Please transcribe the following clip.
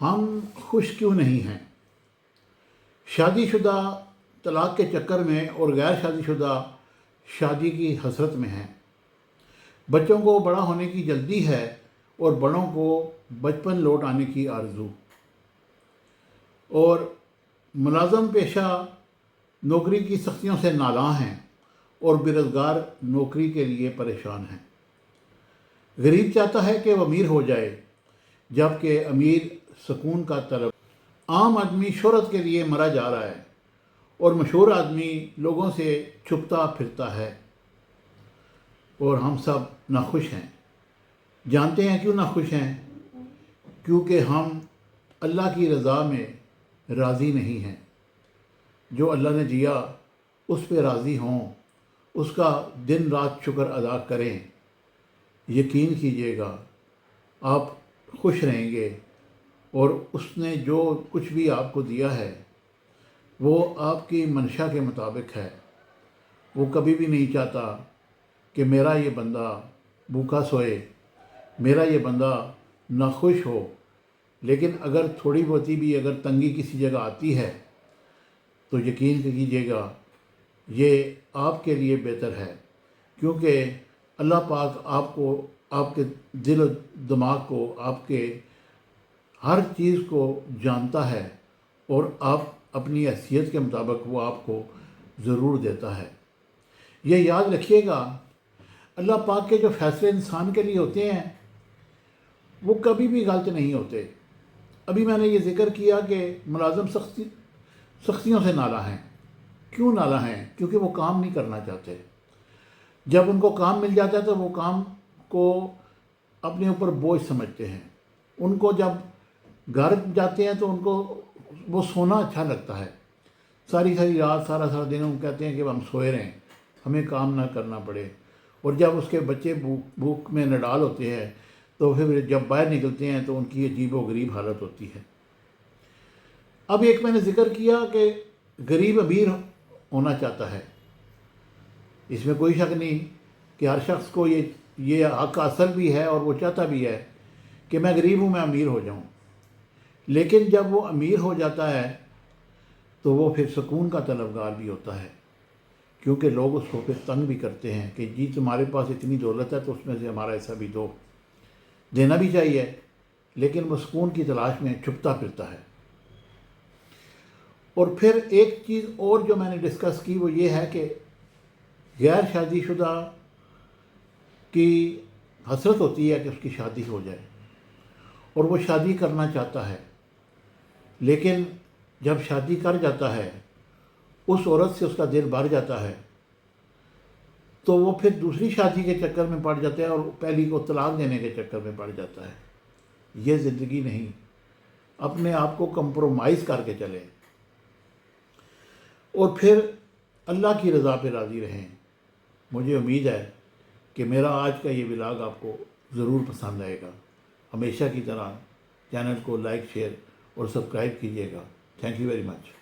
हम खुश क्यों नहीं हैं? शादीशुदा तलाक के चक्कर में और गैर शादीशुदा शादी की हसरत में हैं। बच्चों को बड़ा होने की जल्दी है और बड़ों को बचपन लौट आने की आरज़ू। और मुलाज़म पेशा नौकरी की सख्तियों से नालां हैं और बेरोज़गार नौकरी के लिए परेशान हैं। गरीब चाहता है कि वह अमीर हो जाए, जबकि अमीर सुकून का तलब। आम आदमी शोहरत के लिए मरा जा रहा है और मशहूर आदमी लोगों से छुपता फिरता है। और हम सब नाखुश हैं। जानते हैं क्यों नाखुश हैं? क्योंकि हम अल्लाह की रज़ा में राज़ी नहीं हैं। जो अल्लाह ने दिया उस पर राज़ी हों, उसका दिन रात शुक्र अदा करें। यकीन कीजिएगा आप खुश रहेंगे। और उसने जो कुछ भी आपको दिया है वो आपकी मंशा के मुताबिक है। वो कभी भी नहीं चाहता कि मेरा ये बंदा भूखा सोए, मेरा ये बंदा नाखुश हो। लेकिन अगर थोड़ी बहुती भी अगर तंगी किसी जगह आती है तो यकीन कीजिएगा ये आपके लिए बेहतर है, क्योंकि अल्लाह पाक आपको, आपके दिल और दिमाग को, आपके हर चीज़ को जानता है और आप अपनी हैसियत के मुताबिक वो आपको ज़रूर देता है। ये याद रखिएगा, अल्लाह पाक के जो फ़ैसले इंसान के लिए होते हैं वो कभी भी गलत नहीं होते। अभी मैंने ये ज़िक्र किया कि मुलाज़म सख्तियों से नाला हैं। क्यों नाला हैं? क्योंकि वो काम नहीं करना चाहते। जब उनको काम मिल जाता है तो वो काम को अपने ऊपर बोझ समझते हैं। उनको जब घर जाते हैं तो उनको वो सोना अच्छा लगता है। सारी सारी रात, सारा सारा दिन वो कहते हैं कि हम सोए रहें, हमें काम ना करना पड़े। और जब उसके बच्चे भूख में नडाल होते हैं तो फिर जब बाहर निकलते हैं तो उनकी अजीब व गरीब हालत होती है। अब एक मैंने ज़िक्र किया कि गरीब अमीर होना चाहता है। इसमें कोई शक नहीं कि हर शख्स को ये हक हासिल भी है और वो चाहता भी है कि मैं गरीब हूँ, मैं अमीर हो जाऊँ। लेकिन जब वो अमीर हो जाता है तो वो फिर सुकून का तलबगार भी होता है, क्योंकि लोग उसको फिर तंग भी करते हैं कि जी तुम्हारे पास इतनी दौलत है तो उसमें से हमारा ऐसा भी दो। देना भी चाहिए, लेकिन वो सुकून की तलाश में छुपता फिरता है। और फिर एक चीज़ और जो मैंने डिस्कस की वो ये है कि गैर शादीशुदा की हसरत होती है कि उसकी शादी हो जाए और वो शादी करना चाहता है। लेकिन जब शादी कर जाता है, उस औरत से उसका दिल भर जाता है तो वो फिर दूसरी शादी के चक्कर में पड़ जाता है और पहली को तलाक देने के चक्कर में पड़ जाता है। ये ज़िंदगी नहीं। अपने आप को कंप्रोमाइज़ करके चलें और फिर अल्लाह की रज़ा पे राज़ी रहें। मुझे उम्मीद है कि मेरा आज का ये व्लॉग आपको ज़रूर पसंद आएगा। हमेशा की तरह चैनल को लाइक, शेयर और सब्सक्राइब कीजिएगा। Thank you very much.